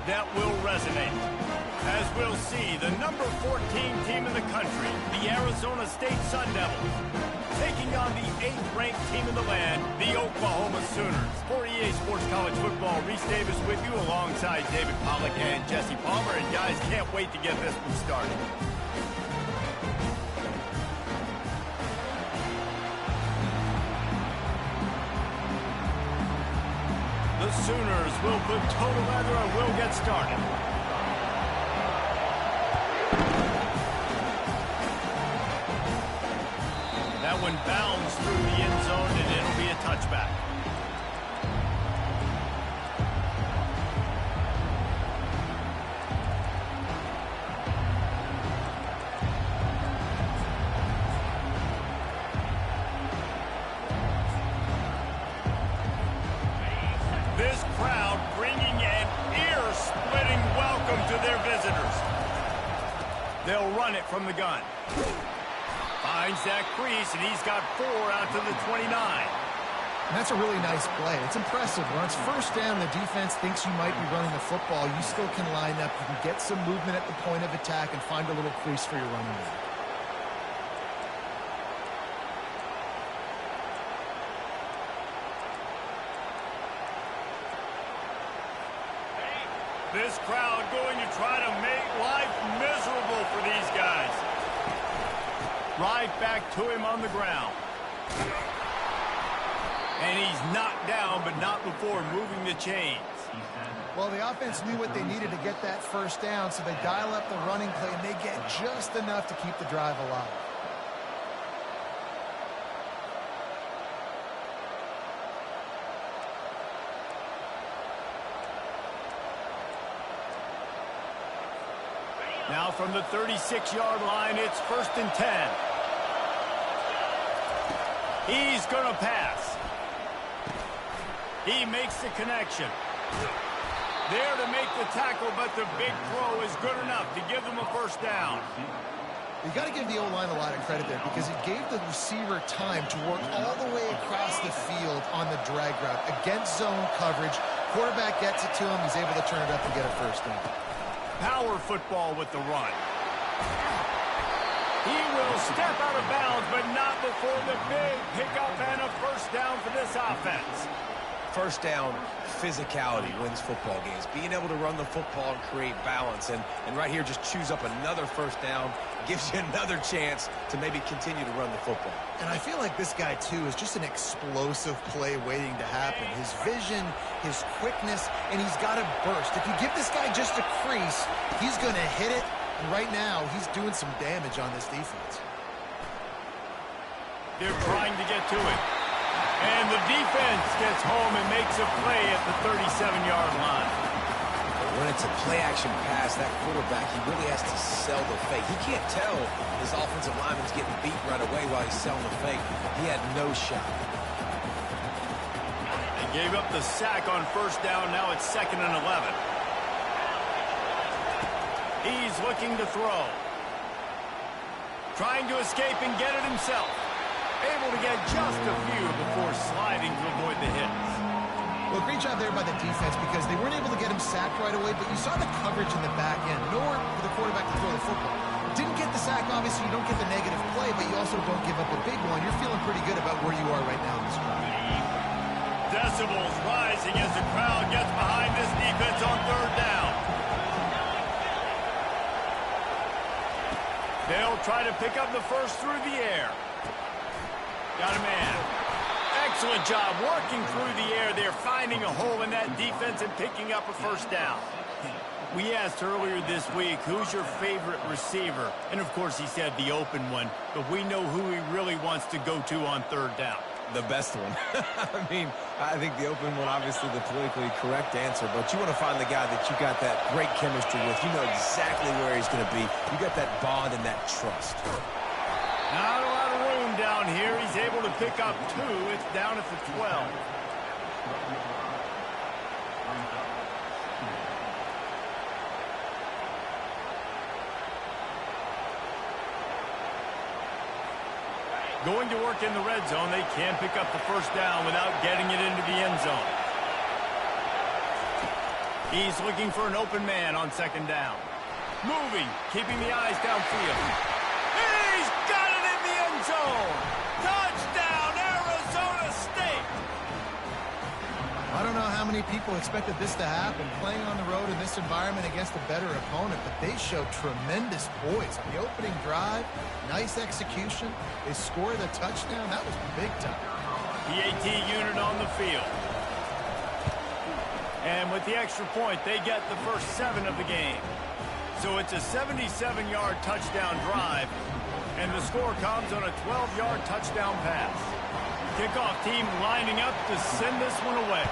that will resonate. As we'll see, the number 14 team in the country, the Arizona State Sun Devils, taking on the 8th-ranked team in the land, the Oklahoma Sooners. For EA Sports College Football, Reese Davis with you alongside David Pollack and Jesse Palmer. And guys, can't wait to get this one started. The Sooners will put toe to leather and will get started. That one bounds through the end zone, and it'll be a touchback. This crowd bringing an ear-splitting welcome to their visitors. They'll run it from the gun. Finds that crease, and he's got 4 out to the 29. And that's a really nice play. It's impressive. When it's first down, the defense thinks you might be running the football. You still can line up. You can get some movement at the point of attack and find a little crease for your running back. This crowd going to try to make life miserable for these guys. Right back to him on the ground. And he's knocked down, but not before moving the chains. Well, the offense knew what they needed to get that first down, so they dial up the running play, and they get just enough to keep the drive alive. Now from the 36-yard line, it's 1st and 10. He's going to pass. He makes the connection. There to make the tackle, but the big throw is good enough to give them a first down. You got to give the O-line a lot of credit there because it gave the receiver time to work all the way across the field on the drag route against zone coverage. Quarterback gets it to him. He's able to turn it up and get a first down. Power football with the run. He will step out of bounds, but not before the big pickup and a first down for this offense. First down, physicality wins football games. Being able to run the football and create balance. And right here, just choose up another first down. Gives you another chance to maybe continue to run the football. And I feel like this guy, too, is just an explosive play waiting to happen. His vision, his quickness, and he's got a burst. If you give this guy just a crease, he's going to hit it. And right now, he's doing some damage on this defense. They're trying to get to it. And the defense gets home and makes a play at the 37-yard line. When it's a play-action pass, that quarterback, he really has to sell the fake. He can't tell his offensive lineman's getting beat right away while he's selling the fake. He had no shot. They gave up the sack on first down. Now it's 2nd and 11. He's looking to throw. Trying to escape and get it himself. Able to get just a few before sliding to avoid the hits. Well, great job there by the defense because they weren't able to get him sacked right away, but you saw the coverage in the back end. Nowhere for the quarterback to throw the football. Didn't get the sack, obviously. You don't get the negative play, but you also don't give up a big one. You're feeling pretty good about where you are right now in this crowd. Decibels rising as the crowd gets behind this defense on 3rd down. They'll try to pick up the first through the air. Got a man. Excellent job working through the air there, finding a hole in that defense and picking up a first down. We asked earlier this week, who's your favorite receiver? And, of course, he said the open one, but we know who he really wants to go to on 3rd down. The best one. I mean, I think the open one, obviously the politically correct answer, but you want to find the guy that you got that great chemistry with. You know exactly where he's going to be. You got that bond and that trust. Not a lot of room down here. He's able to pick up 2. It's down at the 12. Going to work in the red zone. They can't pick up the first down without getting it into the end zone. He's looking for an open man on second down. Moving, keeping the eyes downfield. He's got it in the end zone. Touchdown, Arizona State. I don't know how many people expected this to happen, playing on the road in this environment against a better opponent, but they showed tremendous poise. On the opening drive, nice execution. They scored a touchdown. That was big time. PAT unit on the field. And with the extra point, they get the first 7 of the game. So it's a 77-yard touchdown drive, and the score comes on a 12-yard touchdown pass. Kickoff team lining up to send this one away.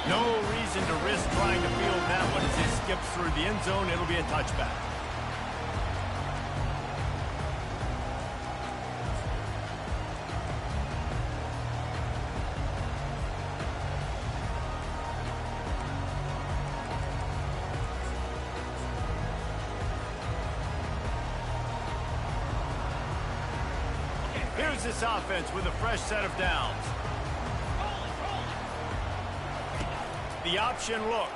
No reason to risk trying to field that one as it skips through the end zone. It'll be a touchback. Here's this offense with a fresh set of downs. The option look.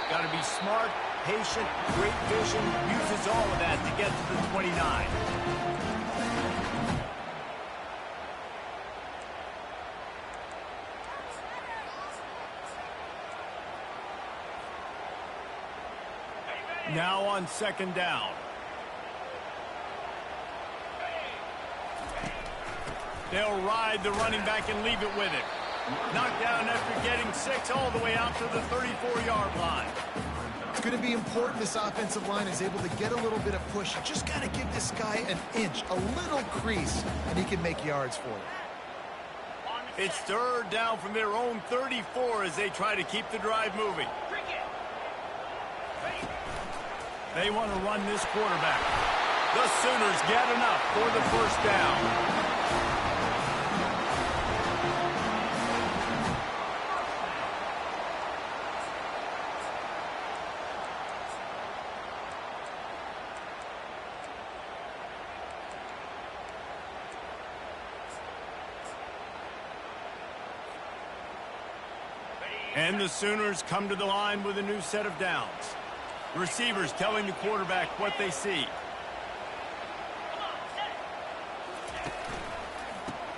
Got to be smart, patient, great vision, uses all of that to get to the 29. Now on second down. They'll ride the running back and leave it with it. Knocked down after getting 6 all the way out to the 34-yard line. It's going to be important this offensive line is able to get a little bit of push. You just got to give this guy an inch, a little crease, and he can make yards for you. It's third down from their own 34 as they try to keep the drive moving. They want to run this quarterback. The Sooners get enough for the first down. And the Sooners come to the line with a new set of downs. The receivers telling the quarterback what they see.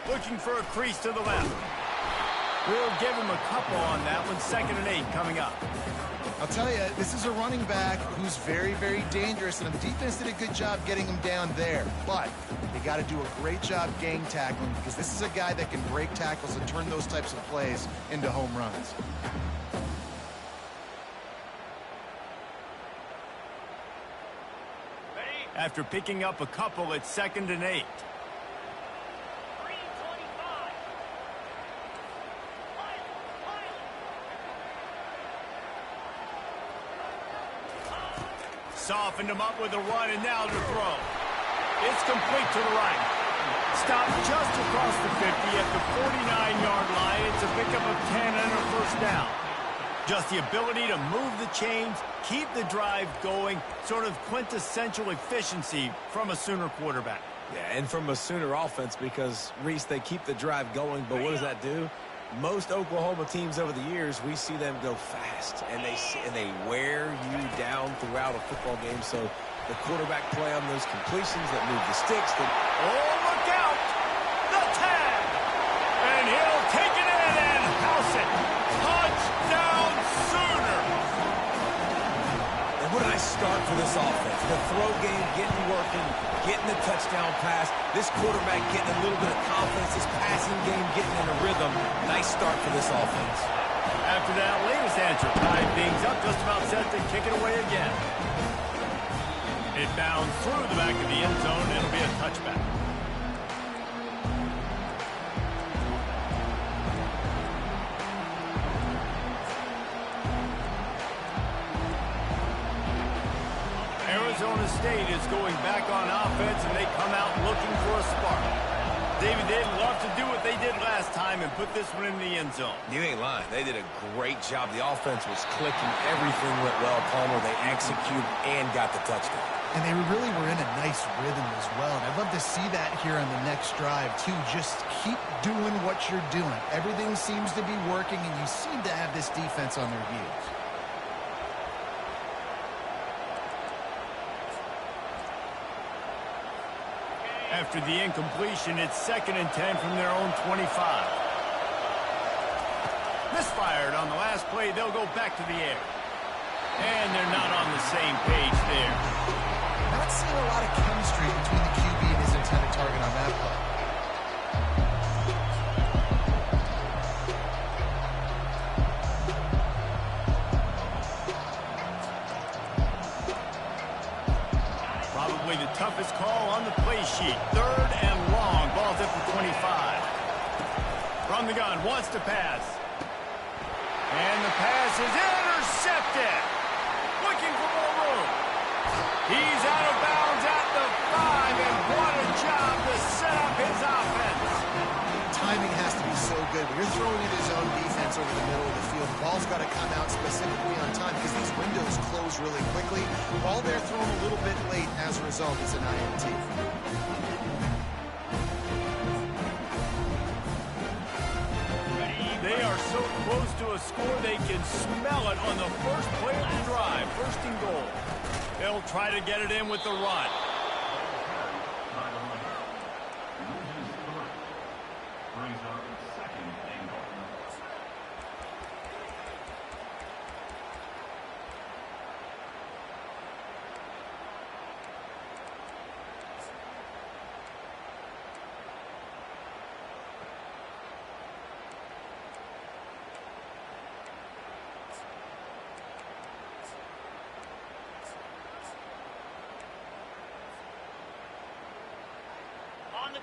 Looking for a crease to the left. We'll give him a couple on that one. 2nd and 8 coming up. I'll tell you, this is a running back who's very, very dangerous, and the defense did a good job getting him down there. But they got to do a great job gang tackling because this is a guy that can break tackles and turn those types of plays into home runs. After picking up a couple, it's 2nd and 8. Softened him up with a run, and now to throw. It's complete to the right. Stopped just across the 50 at the 49-yard line. It's a pickup of 10 and a first down. Just the ability to move the chains, keep the drive going, sort of quintessential efficiency from a Sooner quarterback. Yeah, and from a Sooner offense because, Reese, they keep the drive going, but what does that do? Most Oklahoma teams over the years, we see them go fast, and they wear you down throughout a football game. So the quarterback play on those completions that move the sticks. Oh, look out! The tag! And he'll take it in and house it. Touchdown, Sooner! And what a nice start for this offense. The throw game getting working, getting the touchdown pass. This quarterback getting a little bit of confidence. This passing game getting in a rhythm. Nice start for this offense. After that latest answer, tied things up, just about set to kick it away again. It bounds through the back of the end zone. It'll be a touchback. Arizona State is going back on offense, and they come out looking for a spark. David, they'd love to do what they did last time and put this one in the end zone. You ain't lying. They did a great job. The offense was clicking. Everything went well, Palmer. They executed and got the touchdown. And they really were in a nice rhythm as well. And I'd love to see that here on the next drive, too. Just keep doing what you're doing. Everything seems to be working, and you seem to have this defense on their heels. After the incompletion, it's 2nd and 10 from their own 25. Misfired on the last play. They'll go back to the air. And they're not on the same page there. Not seeing a lot of chemistry between the QB and his intended target on that play. Probably the toughest call on the play sheet. 3rd and long. Ball's up to 25. From the gun, wants to pass. And the pass is intercepted. Looking for more room. He's out of bounds at the 5, and what a job to set up his offense. Timing has to be so good. When you're throwing at his own defense over the middle of the field, the ball's got to come out specifically on time because these windows close really quickly. Ball there thrown a little bit late. As a result, it's an INT. They are so close to a score they can smell it on the first play of the drive. 1st and goal. They'll try to get it in with the run.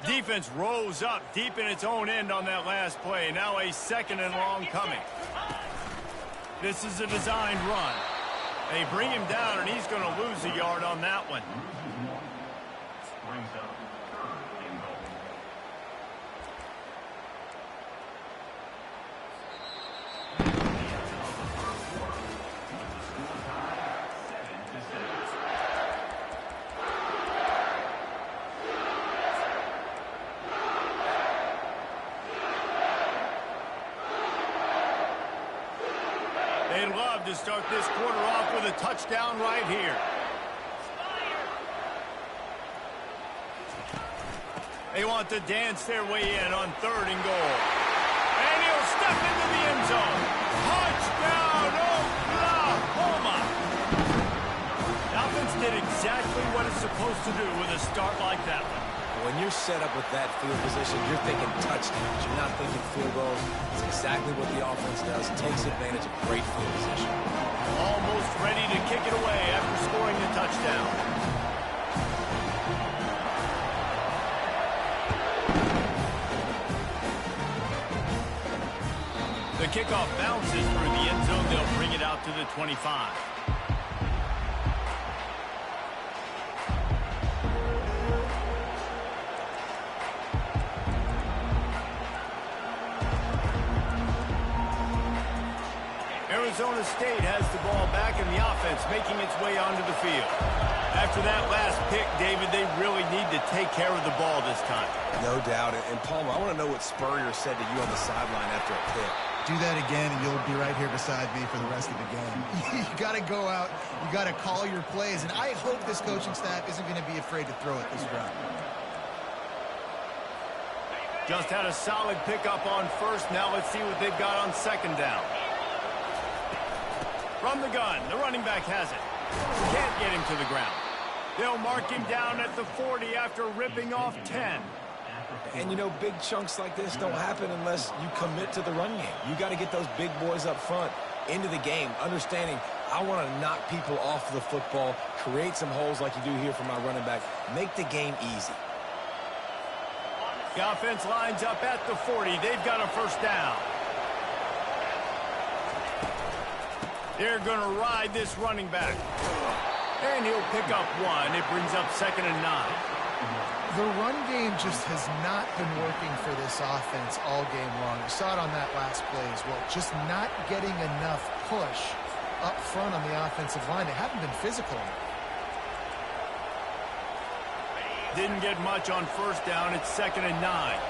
Defense rose up deep in its own end on that last play. Now a 2nd and long coming. This is a designed run. They bring him down, and he's going to lose a yard on that one. They'd love to start this quarter off with a touchdown right here. They want to dance their way in on 3rd and goal. And he'll step into the end zone. Touchdown, Oklahoma! The offense did exactly what it's supposed to do with a start like that one. When you're set up with that field position, you're thinking touchdowns. You're not thinking field goals. It's exactly what the offense does. It takes advantage of great field position. Almost ready to kick it away after scoring the touchdown. The kickoff bounces through the end zone. They'll bring it out to the 25. Arizona State has the ball back, and the offense making its way onto the field. After that last pick, David, they really need to take care of the ball this time. No doubt. And Palmer, I want to know what Spurrier said to you on the sideline after a pick. Do that again, and you'll be right here beside me for the rest of the game. You got to go out. You got to call your plays, and I hope this coaching staff isn't going to be afraid to throw it this drive. Just had a solid pickup on 1st. Now let's see what they've got on 2nd down. From the gun, the running back has it. Can't get him to the ground. They'll mark him down at the 40 after ripping off 10. And, you know, big chunks like this don't happen unless you commit to the run game. You got to get those big boys up front into the game, understanding I want to knock people off the football, create some holes like you do here for my running back, make the game easy. The offense lines up at the 40. They've got a 1st down. They're going to ride this running back. And he'll pick up 1. It brings up 2nd and 9. The run game just has not been working for this offense all game long. You saw it on that last play as well. Just not getting enough push up front on the offensive line. They haven't been physical enough. Didn't get much on first down. It's 2nd and 9.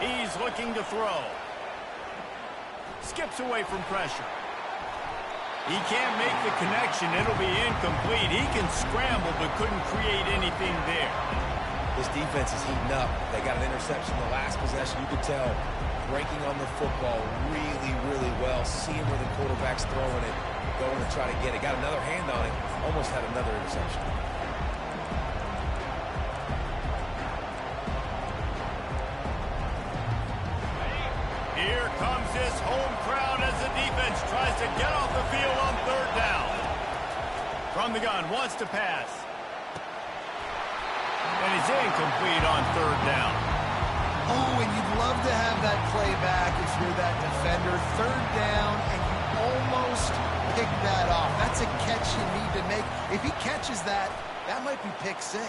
He's looking to throw. Skips away from pressure. He can't make the connection. It'll be incomplete. He can scramble but couldn't create anything there. This defense is heating up. They got an interception the last possession. You could tell breaking on the football really, really well. Seeing where the quarterback's throwing it, going to try to get it. Got another hand on it. Almost had another interception. Here comes this home crowd as the defense tries to get off the field on 3rd down. From the gun, wants to pass. And he's incomplete on 3rd down. Oh, and you'd love to have that play back if you're that defender. 3rd down, and you almost pick that off. That's a catch you need to make. If he catches that, that might be pick 6.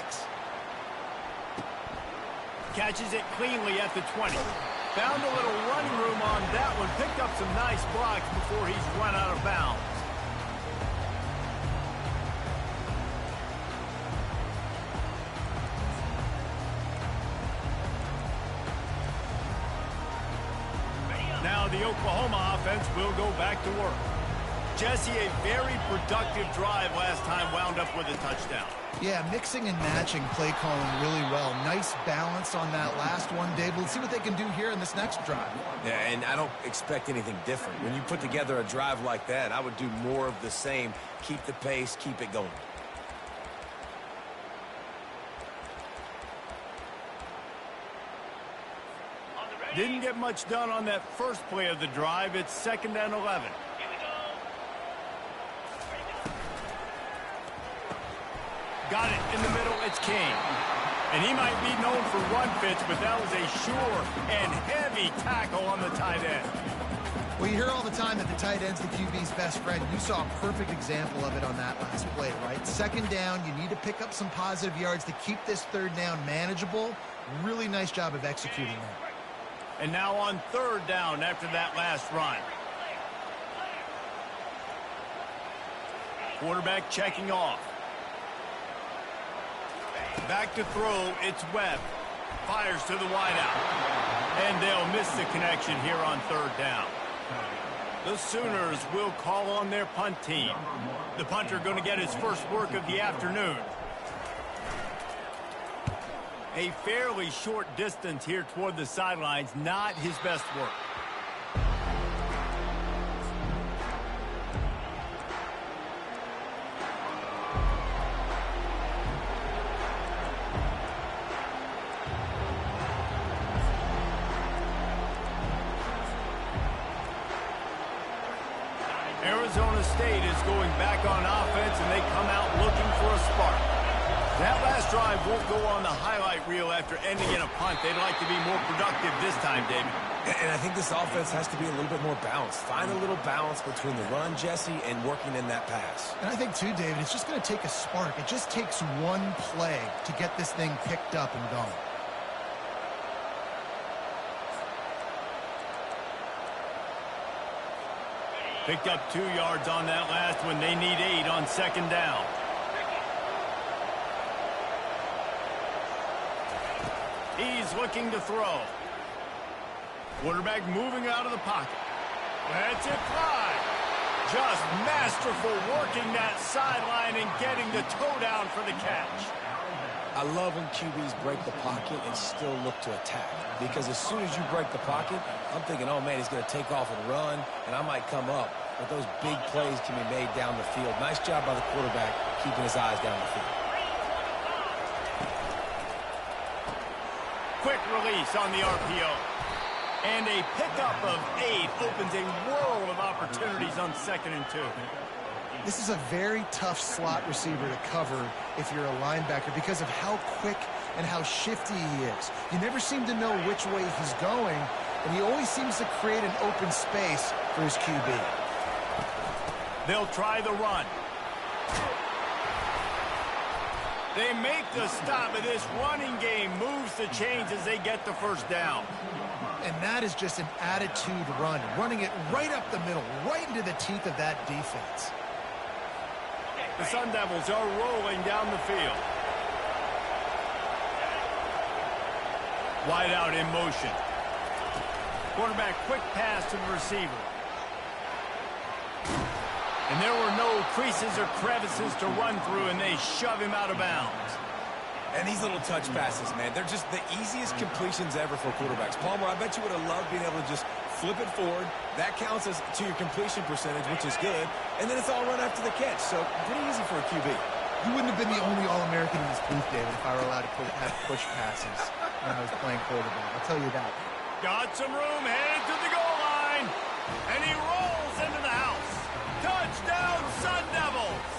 Catches it cleanly at the 20. Found a little running room on that one. Picked up some nice blocks before he's run out of bounds. Now the Oklahoma offense will go back to work. Jesse, a very productive drive last time, wound up with a touchdown. Yeah, mixing and matching play calling really well. Nice balance on that last one, Dave. Let's see what they can do here in this next drive. Yeah, and I don't expect anything different. When you put together a drive like that, I would do more of the same. Keep the pace, keep it going. Didn't get much done on that first play of the drive. It's 2nd and 11. Got it in the middle. It's King. And he might be known for run fits, but that was a sure and heavy tackle on the tight end. Well, you hear all the time that the tight end's the QB's best friend. You saw a perfect example of it on that last play, right? 2nd down, you need to pick up some positive yards to keep this 3rd down manageable. Really nice job of executing that. And now on 3rd down after that last run. Quarterback checking off. Back to throw, it's Webb. Fires to the wideout. And they'll miss the connection here on 3rd down. The Sooners will call on their punt team. The punter going to get his first work of the afternoon. A fairly short distance here toward the sidelines, not his best work. Arizona State is going back on offense, and they come out looking for a spark. That last drive won't go on the highlight reel after ending in a punt. They'd like to be more productive this time, David. And I think this offense has to be a little bit more balanced. Find a little balance between the run, Jesse, and working in that pass. And I think, too, David, it's just going to take a spark. It just takes one play to get this thing picked up and going. Picked up 2 yards on that last one. They need 8 on 2nd down. He's looking to throw. Quarterback moving out of the pocket. Lets it fly. Just masterful working that sideline and getting the toe down for the catch. I love when QBs break the pocket and still look to attack. Because as soon as you break the pocket, I'm thinking, oh, man, he's going to take off and run, and I might come up. But those big plays can be made down the field. Nice job by the quarterback keeping his eyes down the field. Quick release on the RPO. And a pickup of 8 opens a world of opportunities on 2nd and 2. This is a very tough slot receiver to cover if you're a linebacker because of how quick and how shifty he is. You never seem to know which way he's going, and he always seems to create an open space for his QB. They'll try the run. They make the stop, and this running game moves the chains as they get the first down. And that is just an attitude running it right up the middle, right into the teeth of that defense. The Sun Devils are rolling down the field. Wide out in motion. Quarterback quick pass to the receiver. And there were no creases or crevices to run through, and they shove him out of bounds. And these little touch passes, man, they're just the easiest completions ever for quarterbacks. Palmer, I bet you would have loved being able to just flip it forward. That counts as to your completion percentage, which is good. And then it's all run after the catch. So pretty easy for a QB. You wouldn't have been the only All-American in this booth, David, if I were allowed to have push passes when I was playing quarterback. I'll tell you that. Got some room, headed to the goal line. And he rolls into the house. Touchdown, Sun Devils!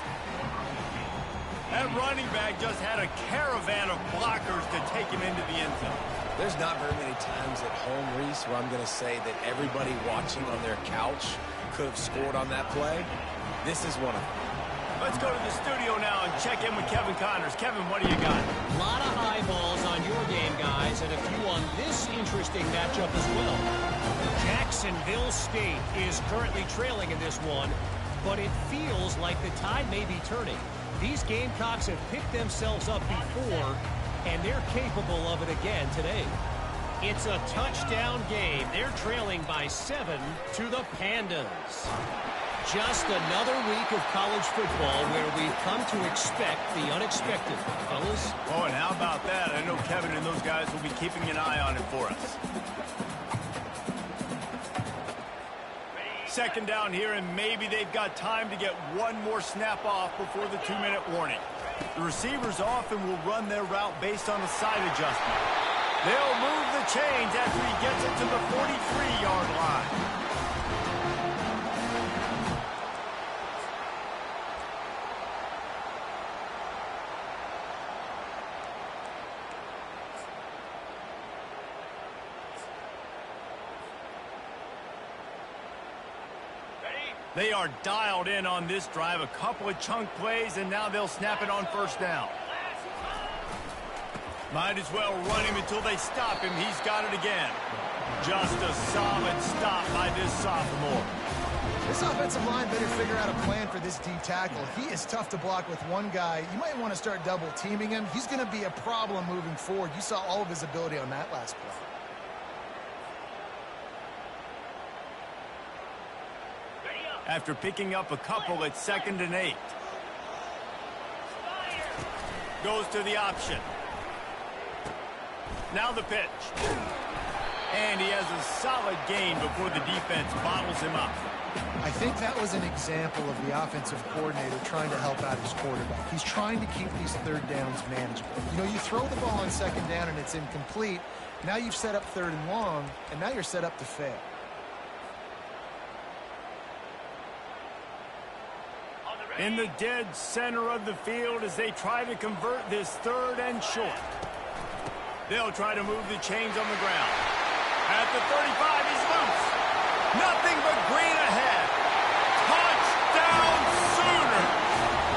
That running back just had a caravan of blockers to take him into the end zone. There's not very many times at home, Reese, where I'm going to say that everybody watching on their couch could have scored on that play. This is one of them. Let's go to the studio now and check in with Kevin Connors. Kevin, what do you got? A lot of eyeballs on your game, guys, and a few on this interesting matchup as well. Jacksonville State is currently trailing in this one, but it feels like the tide may be turning. These Gamecocks have picked themselves up before, and they're capable of it again today. It's a touchdown game. They're trailing by 7 to the Pandas. Just another week of college football where we've come to expect the unexpected, fellas. Oh, and how about that? I know Kevin and those guys will be keeping an eye on it for us. Second down here, and maybe they've got time to get one more snap off before the 2-minute warning. The receivers often will run their route based on a side adjustment. They'll move the chains after he gets it to the 43-yard line. They are dialed in on this drive. A couple of chunk plays, and now they'll snap it on first down. Might as well run him until they stop him. He's got it again. Just a solid stop by this sophomore. This offensive line better figure out a plan for this D tackle. He is tough to block with one guy. You might want to start double teaming him. He's going to be a problem moving forward. You saw all of his ability on that last play. After picking up a couple at 2nd and 8. Goes to the option. Now the pitch. And he has a solid gain before the defense bottles him up. I think that was an example of the offensive coordinator trying to help out his quarterback. He's trying to keep these third downs manageable. You know, you throw the ball on 2nd down and it's incomplete. Now you've set up 3rd and long, and now you're set up to fail. In the dead center of the field as they try to convert this 3rd and short. They'll try to move the chains on the ground. At the 35, he's loose. Nothing but green ahead. Touchdown Sooner.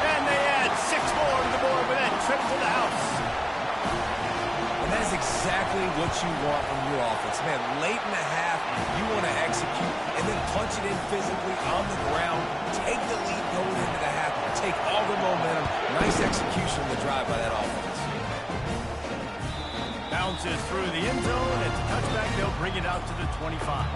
And they add 6 more to the board with that trip to the house. And that is exactly what you want from your offense. Man, late in the half, you want to execute and then punch it in physically on the ground. Take the lead going into the half. Take all the momentum. Nice execution of the drive by that offense. Bounces through the end zone. It's a touchback. They'll bring it out to the 25.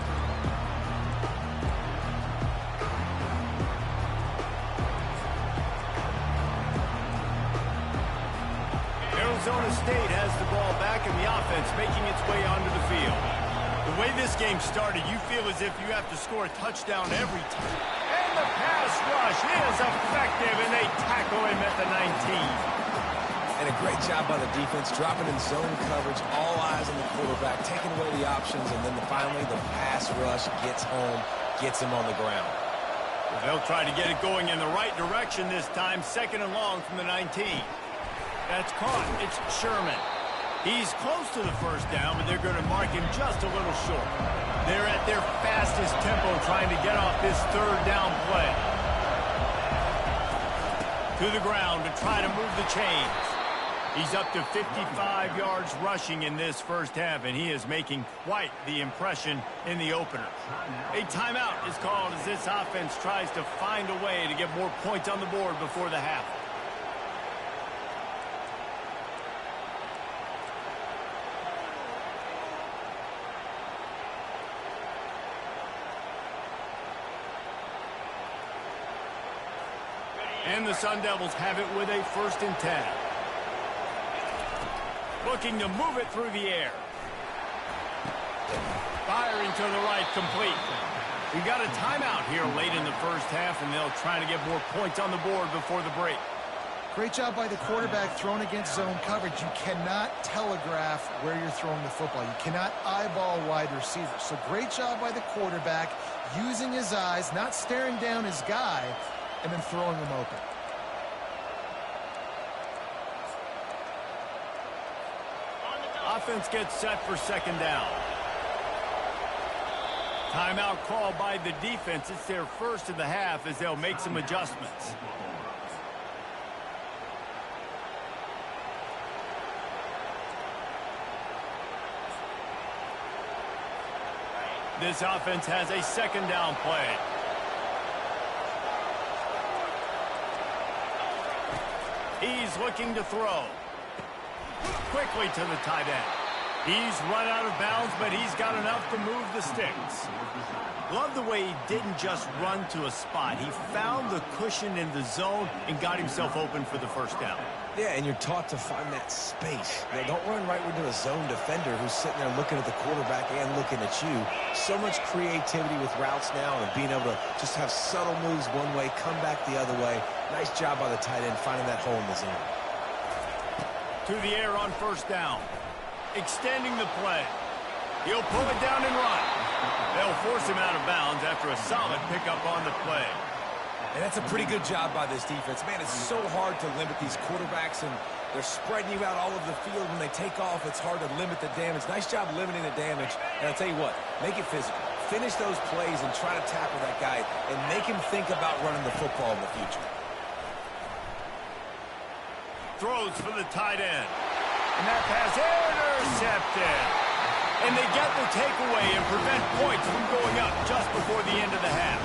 Arizona State has the ball back and the offense making its way onto the field. The way this game started, you feel as if you have to score a touchdown every time. And the pass rush is effective, and they tackle him at the 19. And a great job by the defense, dropping in zone coverage, all eyes on the quarterback, taking away the options, and then finally the pass rush gets home, gets him on the ground. Well, they'll try to get it going in the right direction this time, 2nd and long from the 19. That's caught. It's Sherman. He's close to the first down, but they're going to mark him just a little short. They're at their fastest tempo trying to get off this 3rd down play. To the ground to try to move the chains. He's up to 55 yards rushing in this first half, and he is making quite the impression in the opener. A timeout is called as this offense tries to find a way to get more points on the board before the half. And the Sun Devils have it with a 1st and 10. Looking to move it through the air. Firing to the right, complete. We got a timeout here late in the first half, and they'll try to get more points on the board before the break. Great job by the quarterback thrown against zone coverage. You cannot telegraph where you're throwing the football. You cannot eyeball wide receivers. So great job by the quarterback using his eyes, not staring down his guy, and then throwing him open. Offense gets set for 2nd down. Timeout called by the defense. It's their 1st of the half as they'll make some adjustments. This offense has a 2nd down play. He's looking to throw. Quickly to the tight end. He's run out of bounds, but he's got enough to move the sticks. Love the way he didn't just run to a spot. He found the cushion in the zone and got himself open for the 1st down. Yeah, and you're taught to find that space. Don't run right into a zone defender who's sitting there looking at the quarterback and looking at you. So much creativity with routes now and being able to just have subtle moves one way, come back the other way. Nice job by the tight end finding that hole in the zone. To the air on 1st down. Extending the play. He'll pull it down and run. They'll force him out of bounds after a solid pickup on the play. And that's a pretty good job by this defense. Man, it's so hard to limit these quarterbacks, and they're spreading you out all over the field. When they take off, it's hard to limit the damage. Nice job limiting the damage. And I'll tell you what, make it physical. Finish those plays and try to tackle that guy and make him think about running the football in the future. Throws for the tight end. And that pass intercepted. And they get the takeaway and prevent points from going up just before the end of the half.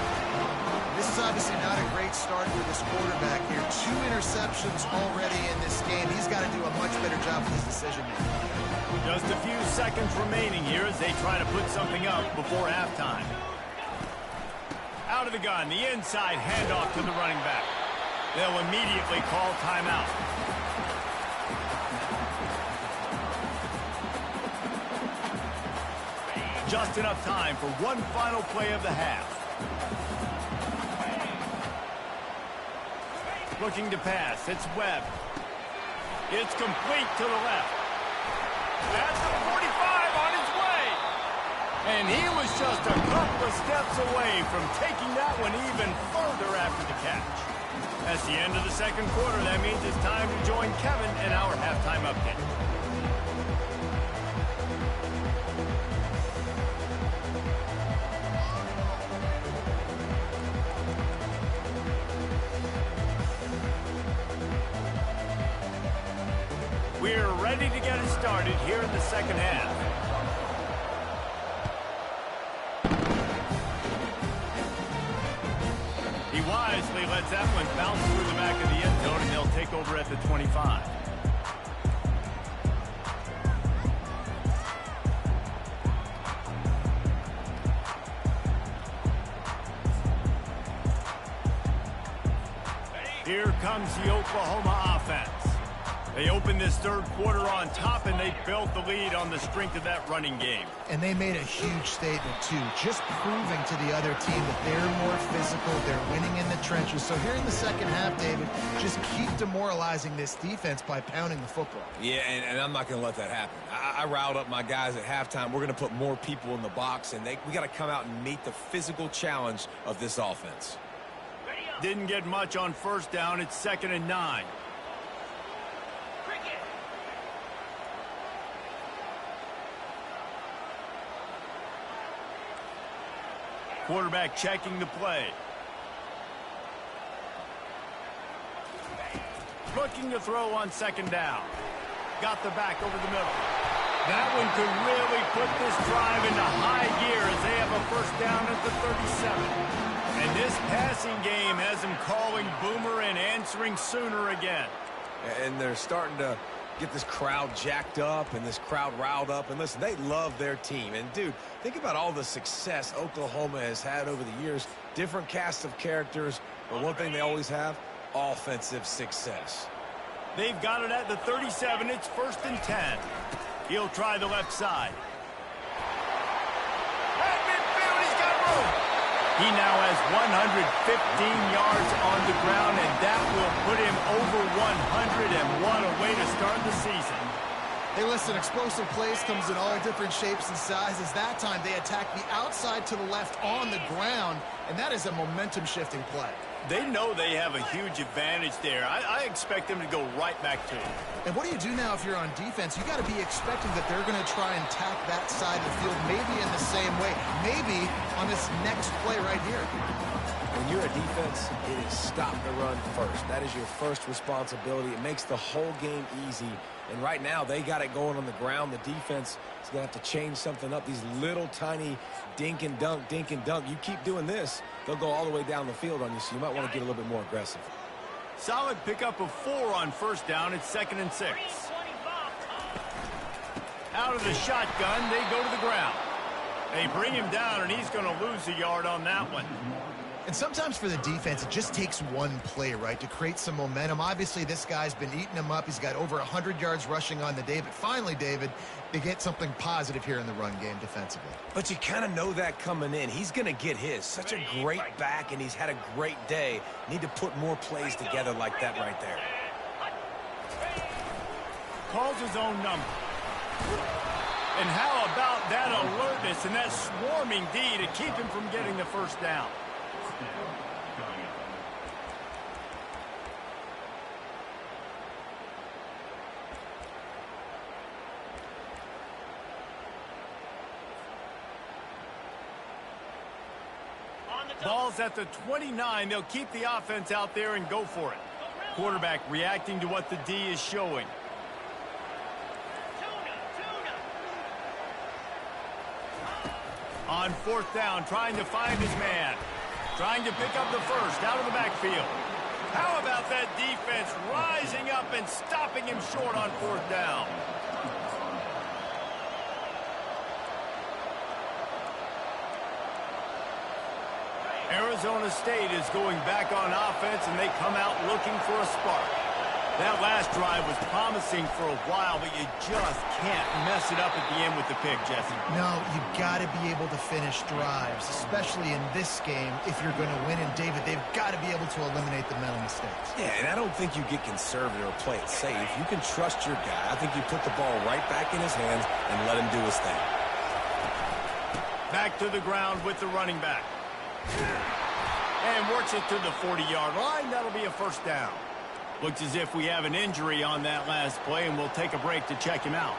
This is obviously not a great start for this quarterback here. 2 interceptions already in this game. He's got to do a much better job with his decision-making. Just a few seconds remaining here as they try to put something up before halftime. Out of the gun, the inside handoff to the running back. They'll immediately call timeout. Just enough time for one final play of the half. Looking to pass. It's Webb. It's complete to the left. That's the 45 on his way. And he was just a couple of steps away from taking that one even further after the catch. That's the end of the 2nd quarter. That means it's time to join Kevin in our halftime update. We're ready to get it started here in the 2nd half. He wisely lets that one bounce through the back of the end zone, and they'll take over at the 25. Here comes the Oklahoma offense. They opened this 3rd quarter on top, and they built the lead on the strength of that running game. And they made a huge statement, too, just proving to the other team that they're more physical, they're winning in the trenches. So here in the 2nd half, David, just keep demoralizing this defense by pounding the football. Yeah, and I'm not going to let that happen. I riled up my guys at halftime. We're going to put more people in the box, and we got to come out and meet the physical challenge of this offense. Didn't get much on 1st down. It's 2nd and 9. Quarterback checking the play. Looking to throw on 2nd down. got the back over the middle. That one could really put this drive into high gear as they have a first down at the 37. And this passing game has them calling boomer and answering sooner again. And they're starting to get this crowd jacked up and this crowd riled up. And listen, they love their team. And, dude, think about all the success Oklahoma has had over the years. Different casts of characters. But one thing they always have, offensive success. They've got it at the 37. It's 1st and 10. He'll try the left side. At midfield, he's got room. He now has 115 yards on the ground, and that will put him over 100, and what a way to start the season. Hey, listen, explosive plays comes in all different shapes and sizes. That time, they attack the outside to the left on the ground, and that is a momentum-shifting play. They know they have a huge advantage there. I expect them to go right back to it. And what do you do now if you're on defense? You got to be expecting that they're going to try and tack that side of the field, maybe in the same way, maybe on this next play right here. When you're a defense, it is stop the run first. That is your first responsibility. It makes the whole game easy. And right now, they got it going on the ground. The defense is going to have to change something up. These little tiny dink and dunk, dink and dunk. You keep doing this, they'll go all the way down the field on you, so you might want to get a little bit more aggressive. Solid pickup of 4 on first down. It's 2nd and 6. Out of the shotgun, they go to the ground. They bring him down, and he's going to lose a yard on that one. And sometimes for the defense, it just takes one play, right, to create some momentum. Obviously, this guy's been eating him up. He's got over 100 yards rushing on the day. But finally, David, they get something positive here in the run game defensively. But you kind of know that coming in. He's going to get his. Such a great back, and he's had a great day. Need to put more plays together like that right there. Calls his own number. And how about that alertness and that swarming D to keep him from getting the first down? Ball's at the 29. They'll keep the offense out there and go for it. Quarterback reacting to what the D is showing. On 4th down, trying to find his man. Trying to pick up the first out of the backfield. How about that defense rising up and stopping him short on 4th down? Arizona State is going back on offense, and they come out looking for a spark. That last drive was promising for a while, but you just can't mess it up at the end with the pick, Jesse. No, you got to be able to finish drives, especially in this game if you're going to win. And, David, they've got to be able to eliminate the mental mistakes. Yeah, and I don't think you get conservative or play it safe. You can trust your guy. I think you put the ball right back in his hands and let him do his thing. Back to the ground with the running back. And works it to the 40-yard line. That'll be a first down. Looks as if we have an injury on that last play, and we'll take a break to check him out.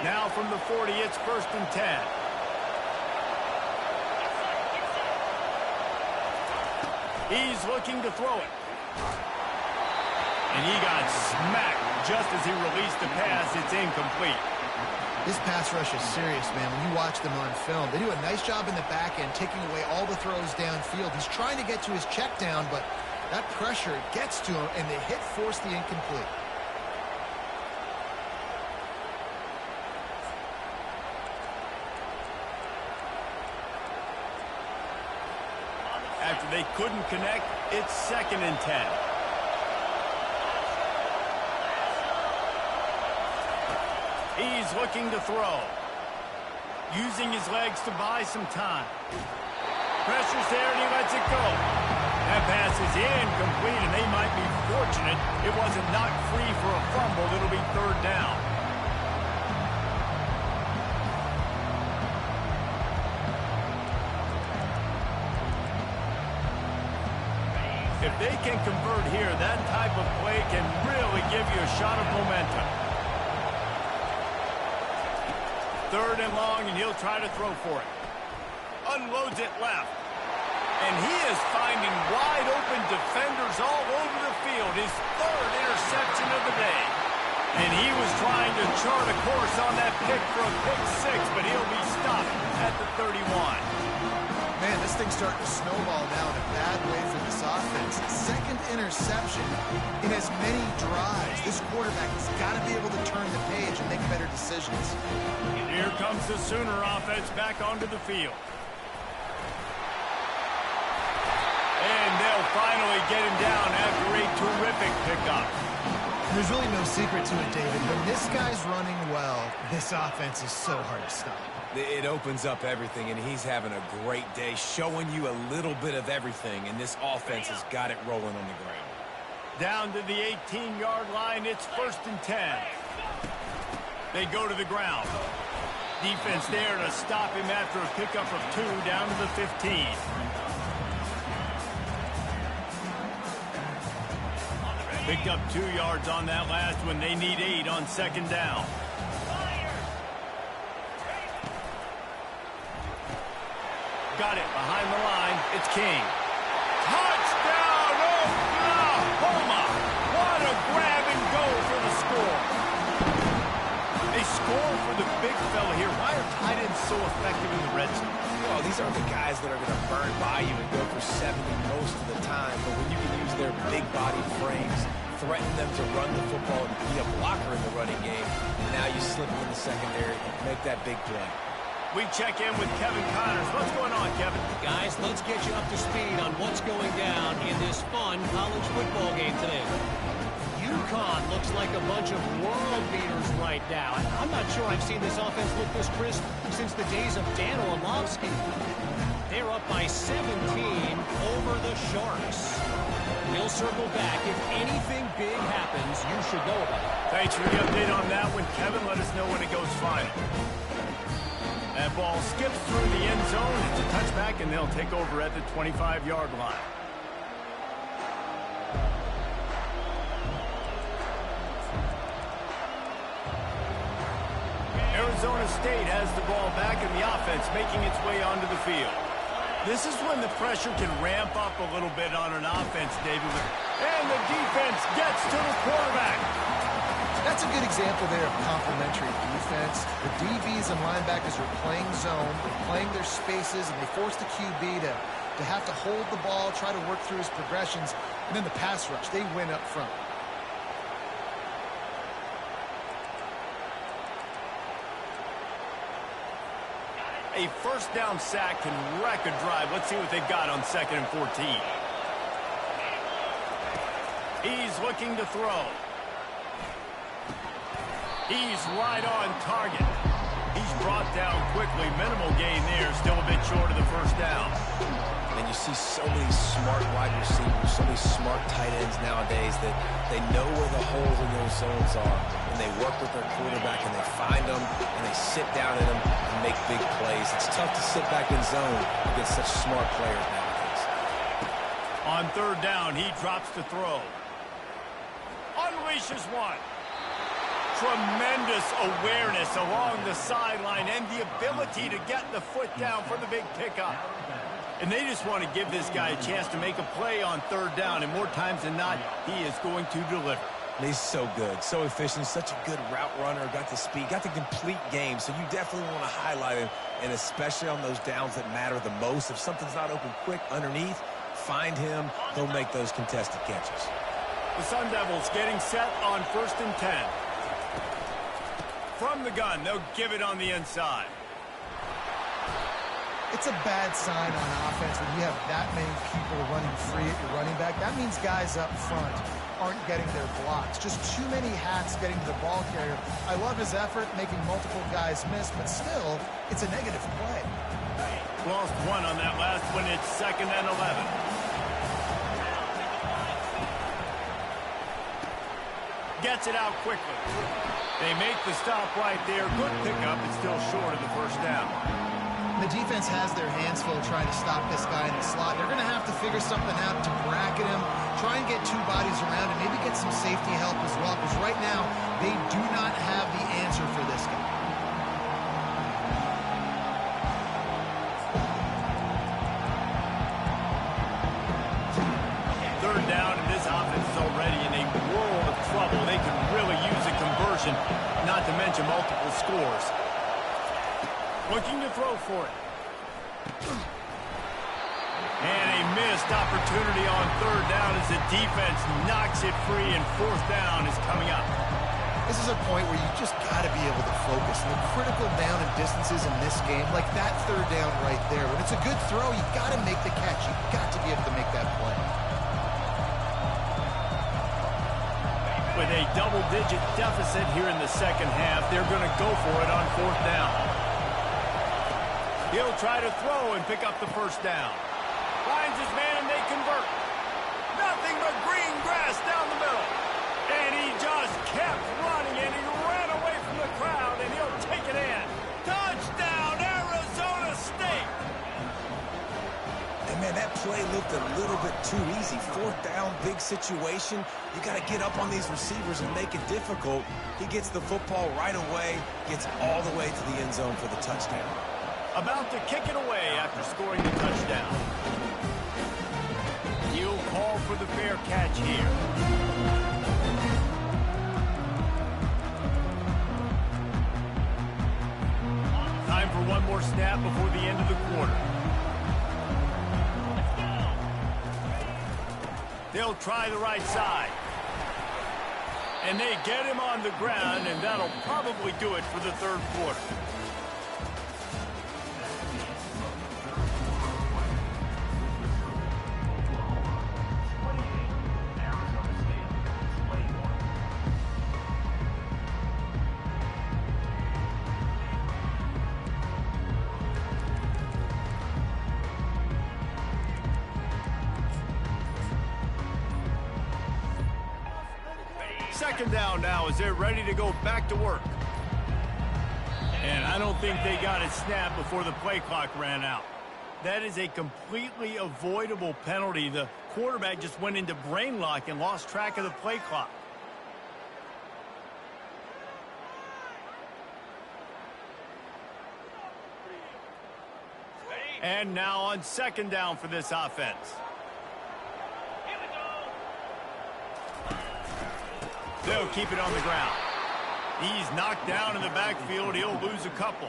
Now from the 40, it's 1st and 10. He's looking to throw it. And he got smacked just as he released the pass. It's incomplete. This pass rush is serious, man. When you watch them on film, they do a nice job in the back end, taking away all the throws downfield. He's trying to get to his check down, but that pressure gets to him, and the hit forced the incomplete. After they couldn't connect, it's 2nd and 10. He's looking to throw. Using his legs to buy some time. Pressure's there, and he lets it go. That pass is incomplete, and they might be fortunate it wasn't knocked free for a fumble. It'll be 3rd down. If they can convert here, that type of play can really give you a shot of momentum. 3rd and long, and he'll try to throw for it. A unloads it left. And he is finding wide-open defenders all over the field. His third interception of the day. And he was trying to chart a course on that pick for a pick six, but he'll be stopped at the 31. Man, this thing's starting to snowball now in a bad way for this offense. Second interception in as many drives. This quarterback has got to be able to turn the page and make better decisions. Here comes the Sooner offense back onto the field. And they'll finally get him down after a terrific pickup. There's really no secret to it, David. When this guy's running well, this offense is so hard to stop. It opens up everything, and he's having a great day, showing you a little bit of everything, and this offense has got it rolling on the ground. Down to the 18-yard line, it's 1st and 10. They go to the ground. Defense there to stop him after a pickup of 2 down to the 15. Picked up 2 yards on that last one. They need 8 on 2nd down. Got it behind the line. It's King. Touchdown, Oklahoma! What a grab and go for the score. They score for the big fella here. Why are tight ends so effective in the red zone? Well, these aren't the guys that are going to burn by you and go for 70 most of the time, but when you can use their big body frames, threaten them to run the football and be a blocker in the running game, now you slip them in the secondary, make that big play. We check in with Kevin Connors. What's going on, Kevin? Guys, let's get you up to speed on what's going down in this fun college football game today. UConn looks like a bunch of world beaters right now. I'm not sure I've seen this offense look this crisp since the days of Dan Orlovsky. They're up by 17 over the Sharks. We'll circle back. If anything big happens, you should know about it. Thanks for the update on that one, Kevin. Let us know when it goes final. That ball skips through the end zone. It's a touchback, and they'll take over at the 25-yard line. Arizona State has the ball back, and the offense making its way onto the field. This is when the pressure can ramp up a little bit on an offense, David. And the defense gets to the quarterback. That's a good example there of complementary defense. The DBs and linebackers are playing zone, they're playing their spaces, and they force the QB to have to hold the ball, try to work through his progressions, and then the pass rush, they win up front. A first down sack can wreck a drive. Let's see what they've got on 2nd and 14. He's looking to throw. He's right on target. He's brought down quickly. Minimal gain there. Still a bit short of the first down. And you see so many smart wide receivers, so many smart tight ends nowadays that they know where the holes in those zones are, and they work with their quarterback, and they find them, and they sit down in them and make big plays. It's tough to sit back in zone against such smart players nowadays. On 3rd down, he drops to throw. Unleashes one. Tremendous awareness along the sideline and the ability to get the foot down for the big pickup. And they just want to give this guy a chance to make a play on 3rd down, and more times than not, he is going to deliver. He's so good, so efficient, such a good route runner, got the speed, got the complete game, so you definitely want to highlight him, and especially on those downs that matter the most. If something's not open quick underneath, find him, he'll make those contested catches. The Sun Devils getting set on 1st and 10. From the gun, they'll give it on the inside. It's a bad sign on offense when you have that many people running free at your running back. That means guys up front aren't getting their blocks. Just too many hats getting to the ball carrier. I love his effort, making multiple guys miss, but still, it's a negative play. Lost one on that last one. It's 2nd and 11. Gets it out quickly. They make the stop right there. Good pickup. It's still short of the first down. The defense has their hands full trying to stop this guy in the slot. They're going to have to figure something out to bracket him, try and get 2 bodies around him, maybe get some safety help as well, because right now they do not have the answer for this guy. possession, not to mention multiple scores. Looking to throw for it. And a missed opportunity on third down as the defense knocks it free, and fourth down is coming up. This is a point where you just got to be able to focus. And the critical down and distances in this game, like that third down right there, when it's a good throw, you got to make the catch. You got to be able to make that play. With a double-digit deficit here in the second half, they're going to go for it on fourth down. He'll try to throw and pick up the first down. Finds his man and they convert. Nothing but green grass down the middle. And he just kept running, and he ran away from the crowd, and he'll take it in. Touchdown, Arizona State! And, man, that play looked a little bit too easy. Fourth down, big situation. You got to get up on these receivers and make it difficult. He gets the football right away, gets all the way to the end zone for the touchdown. About to kick it away after scoring the touchdown. He'll call for the fair catch here. Time for one more snap before the end of the quarter. They'll try the right side. And they get him on the ground, and that'll probably do it for the third quarter. Second down now as they're ready to go back to work. And I don't think they got it snapped before the play clock ran out. That is a completely avoidable penalty. The quarterback just went into brain lock and lost track of the play clock. And now on second down for this offense. They'll keep it on the ground. He's knocked down in the backfield. He'll lose a couple.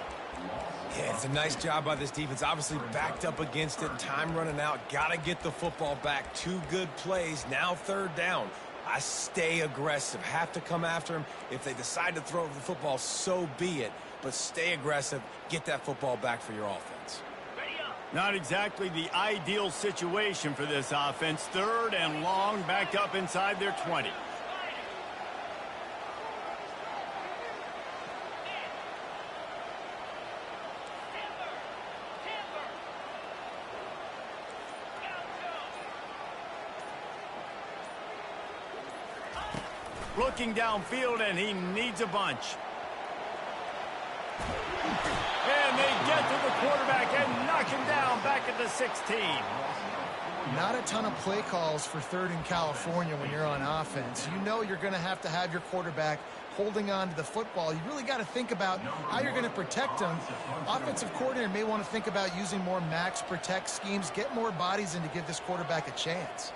Yeah, it's a nice job by this defense. Obviously backed up against it. Time running out. Got to get the football back. Two good plays. Now third down. I stay aggressive. Have to come after him. If they decide to throw the football, so be it. But stay aggressive. Get that football back for your offense. Not exactly the ideal situation for this offense. Third and long, backed up inside their 20. Looking downfield, and he needs a bunch. And they get to the quarterback and knock him down back at the 16. Not a ton of play calls for third in California when you're on offense. You know you're going to have your quarterback holding on to the football. You really got to think about how you're going to protect him. Offensive coordinator may want to think about using more max protect schemes, get more bodies in to give this quarterback a chance.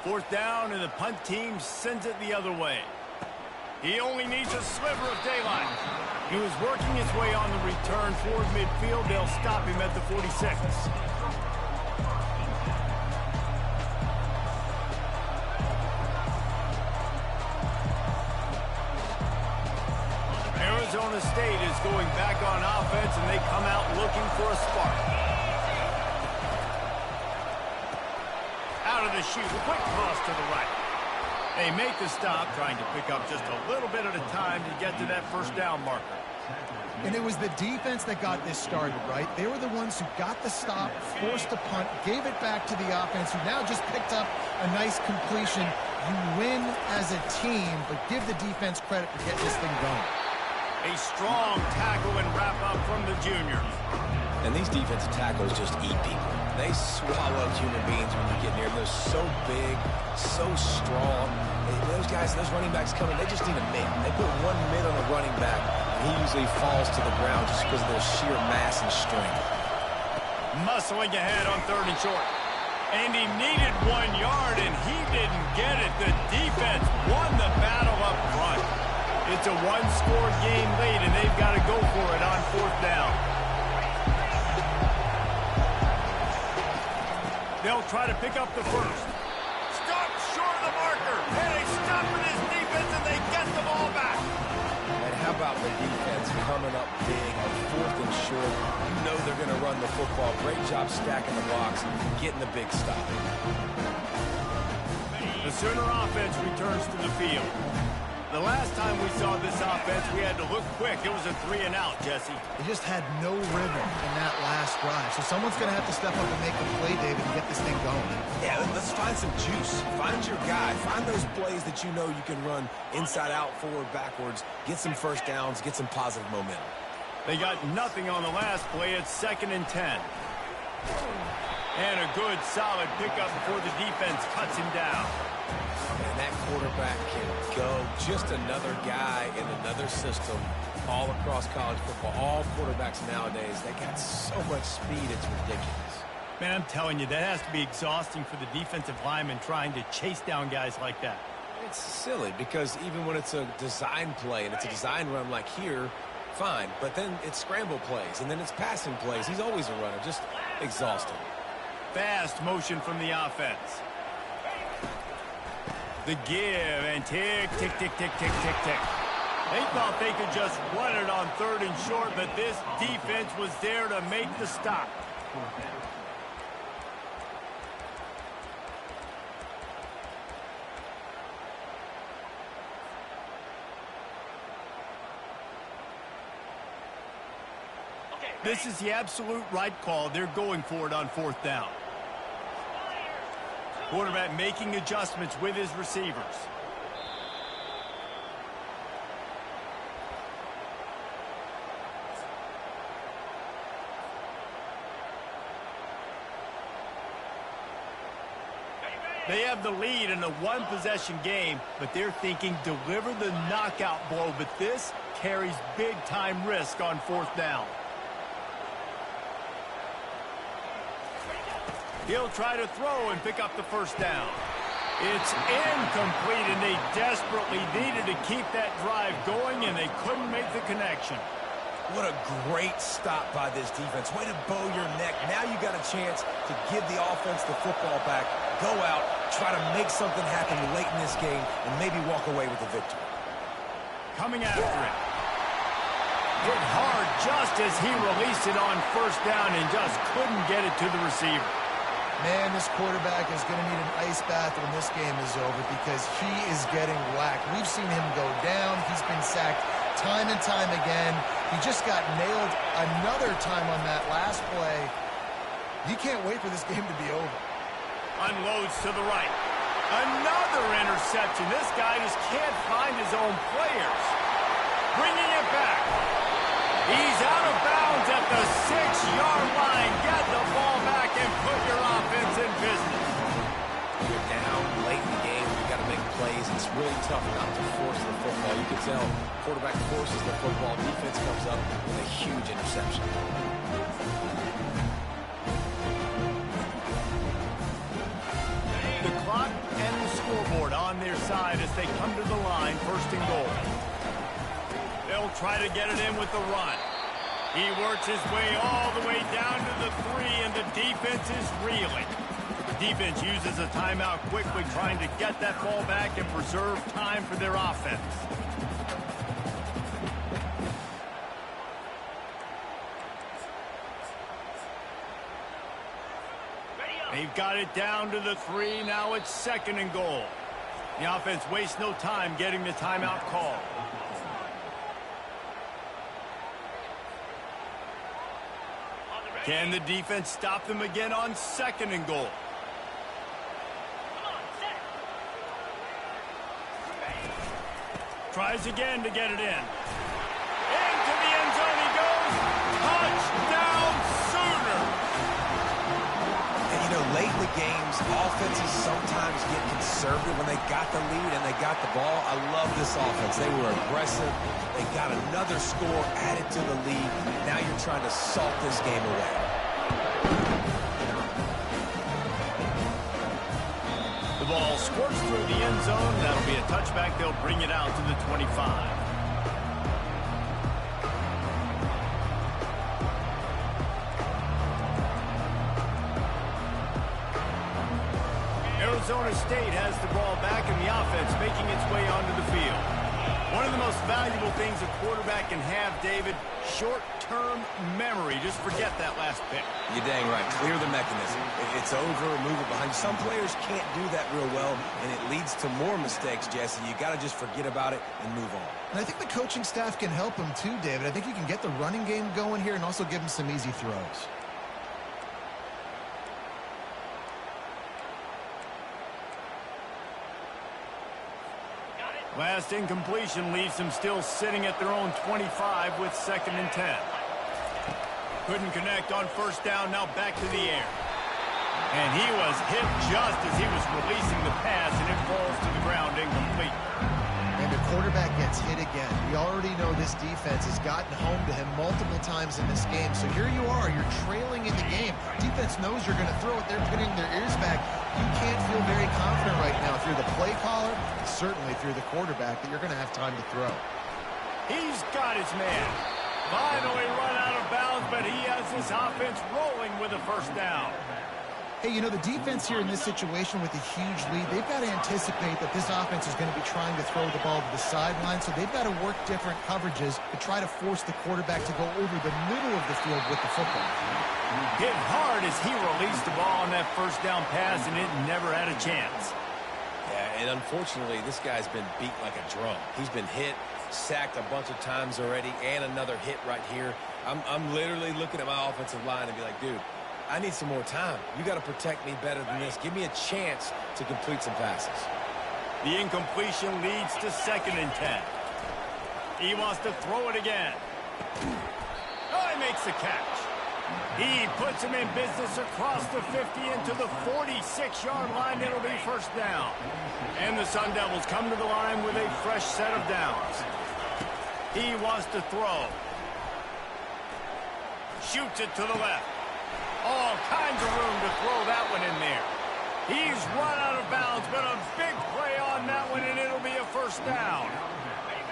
Fourth down, and the punt team sends it the other way. He only needs a sliver of daylight. He was working his way on the return toward midfield. They'll stop him at the 46. Arizona State is going back on offense, and they come out looking for a spark. Out of the chute, quick toss to the right. They make the stop, trying to pick up just a little bit at a time to get to that first down marker. And it was the defense that got this started, right? They were the ones who got the stop, forced the punt, gave it back to the offense, who now just picked up a nice completion. You win as a team, but give the defense credit for getting this thing going. A strong tackle and wrap-up from the junior. And these defensive tackles just eat people. They swallow human beings when you get near them. They're so big, so strong. Those guys, those running backs coming, they just need a mid. They put one mid on a running back, and he usually falls to the ground just because of their sheer mass and strength. Muscling ahead on 3rd and short. And he needed 1 yard, and he didn't get it. The defense won the battle up front. It's a one-score game lead, and they've got to go for it on 4th down. They'll try to pick up the first. Stop short of the marker. And they stop in his defense, and they get the ball back. And how about the defense coming up big on 4th and short? You know they're going to run the football. Great job stacking the box, getting the big stop. The Sooner offense returns to the field. The last time we saw this offense, we had to look quick. It was a 3-and-out, Jesse. They just had no rhythm in that last drive. So someone's going to have to step up and make a play, David, and get this thing going. Yeah, let's find some juice. Find your guy. Find those plays that you know you can run inside out, forward, backwards. Get some first downs. Get some positive momentum. They got nothing on the last play. It's 2nd and 10. And a good, solid pickup before the defense cuts him down. And that quarterback can go. Just another guy in another system all across college football. All quarterbacks nowadays, they got so much speed, it's ridiculous. Man, I'm telling you, that has to be exhausting for the defensive lineman trying to chase down guys like that. It's silly because even when it's a design play and it's a design run like here, fine. But then it's scramble plays and then it's passing plays. He's always a runner. Just exhausting. Fast motion from the offense. The give and tick, tick, tick, tick, tick, tick, tick. They thought they could just run it on 3rd and short, but this defense was there to make the stop. This is the absolute right call. They're going for it on 4th down. Quarterback making adjustments with his receivers. They have the lead in a one-possession game, but they're thinking deliver the knockout blow, but this carries big-time risk on 4th down. He'll try to throw and pick up the first down. It's incomplete, and they desperately needed to keep that drive going, and they couldn't make the connection. What a great stop by this defense. Way to bow your neck. Now you got a chance to give the offense the football back, go out, try to make something happen late in this game, and maybe walk away with the victory. Coming after it. Hit hard just as he released it on 1st down and just couldn't get it to the receiver. Man, this quarterback is going to need an ice bath when this game is over because he is getting whacked. We've seen him go down. He's been sacked time and time again. He just got nailed another time on that last play. He can't wait for this game to be over. Unloads to the right. Another interception. This guy just can't find his own players. Bringing it back. He's out of bounds at the 6-yard line. Get the ball back and put your offense in business. You're down late in the game. You got to make plays. It's really tough not to force the football. You can tell quarterback forces the football. Defense comes up with a huge interception. The clock and the scoreboard on their side as they come to the line, 1st and goal. They'll try to get it in with the run. He works his way all the way down to the 3, and the defense is reeling. The defense uses a timeout quickly, trying to get that ball back and preserve time for their offense. They've got it down to the 3. Now it's 2nd and goal. The offense wastes no time getting the timeout call. Can the defense stop them again on 2nd and goal? Tries again to get it in. Into the end zone he goes. Touchdown, games, offenses sometimes get conservative when they got the lead and they got the ball. I love this offense. They were aggressive. They got another score added to the lead. Now you're trying to salt this game away. The ball squirts through the end zone. That'll be a touchback. They'll bring it out to the 25. Arizona State has the ball back, and the offense making its way onto the field. One of the most valuable things a quarterback can have, David, short-term memory. Just forget that last pick. You're dang right. Clear the mechanism. If it's over, move it behind. Some players can't do that real well, and it leads to more mistakes, Jesse. You got to just forget about it and move on. And I think the coaching staff can help him too, David. I think you can get the running game going here and also give him some easy throws. Last incompletion leaves them still sitting at their own 25 with 2nd and 10. Couldn't connect on first down, now back to the air. And he was hit just as he was releasing the pass, and it falls to the ground incomplete. And the quarterback gets hit again. We already know this defense has gotten home to him multiple times in this game. So here you are, you're trailing in the game. Defense knows you're going to throw it. They're putting their ears back. You can't feel very confident right now if you're the play caller, certainly if you're the quarterback, that you're going to have time to throw. He's got his man. Finally run out of bounds, but he has this offense rolling with a first down. Hey, you know, the defense here in this situation with a huge lead, they've got to anticipate that this offense is going to be trying to throw the ball to the sideline, so they've got to work different coverages to try to force the quarterback to go over the middle of the field with the football. Hit hard as he released the ball on that first down pass, and it never had a chance. Yeah, and unfortunately, this guy's been beat like a drum. He's been hit, sacked a bunch of times already, and another hit right here. I'm literally looking at my offensive line and be like, dude, I need some more time. You got to protect me better than this. Give me a chance to complete some passes. The incompletion leads to 2nd and 10. He wants to throw it again. Oh, he makes the catch. He puts him in business across the 50 into the 46-yard line. It'll be first down. And the Sun Devils come to the line with a fresh set of downs. He wants to throw. Shoots it to the left. All kinds of room to throw that one in there. He's run out of bounds, but a big play on that one, and it'll be a first down.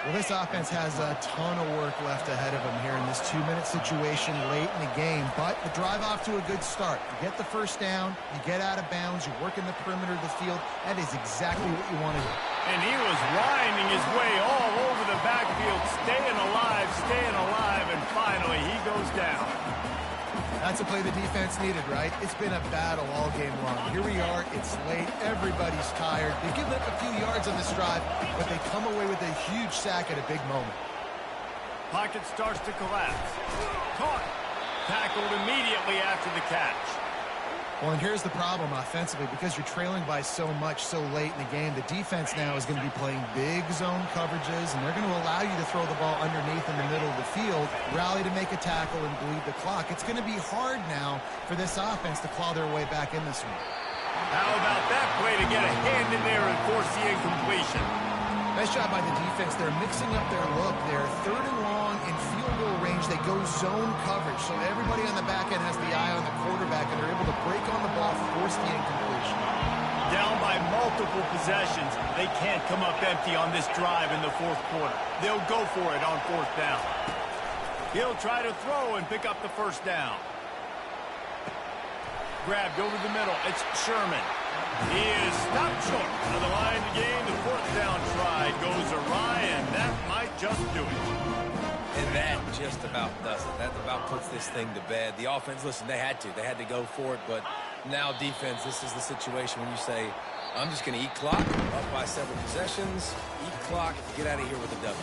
Well, this offense has a ton of work left ahead of them here in this 2-minute situation late in the game, but the drive off to a good start. You get the first down, you get out of bounds, you're working the perimeter of the field. That is exactly what you want to do. And he was winding his way all over the backfield, staying alive, and finally he goes down. That's a play the defense needed, right? It's been a battle all game long. Here we are. It's late. Everybody's tired. They've given up a few yards on this drive, but they come away with a huge sack at a big moment. Pocket starts to collapse. Caught. Tackled immediately after the catch. Well, and here's the problem offensively. Because you're trailing by so much so late in the game, the defense now is going to be playing big zone coverages, and they're going to allow you to throw the ball underneath in the middle of the field, rally to make a tackle, and bleed the clock. It's going to be hard now for this offense to claw their way back in this one. How about that play to get a hand in there and force the incompletion? Nice job by the defense. They're mixing up their look. They're 3rd and long in field goal range. They go zone coverage. So everybody on the back end has the eye on the quarterback, and they're able to break on the ball, force the incompletion. Down by multiple possessions. They can't come up empty on this drive in the 4th quarter. They'll go for it on 4th down. He'll try to throw and pick up the first down. Grabbed over the middle. It's Sherman. He is stopped short of the line to gain. The 4th down try goes awry, and that might just do it. And that just about does it. That about puts this thing to bed. The offense, listen, they had to go for it, but now defense, this is the situation when you say, I'm just going to eat clock, up by several possessions, eat clock, get out of here with a W.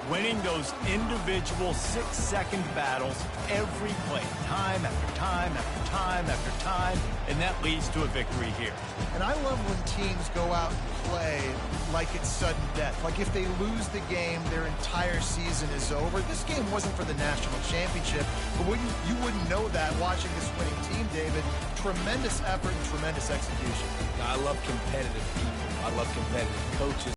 Winning those individual 6-second battles every play, time after time after time after time, and that leads to a victory here. And I love when teams go out and play like it's sudden death. Like if they lose the game, their entire season is over. This game wasn't for the national championship, but you wouldn't know that watching this winning team, David. tremendous effort and tremendous execution. I love competitive people. I love competitive coaches.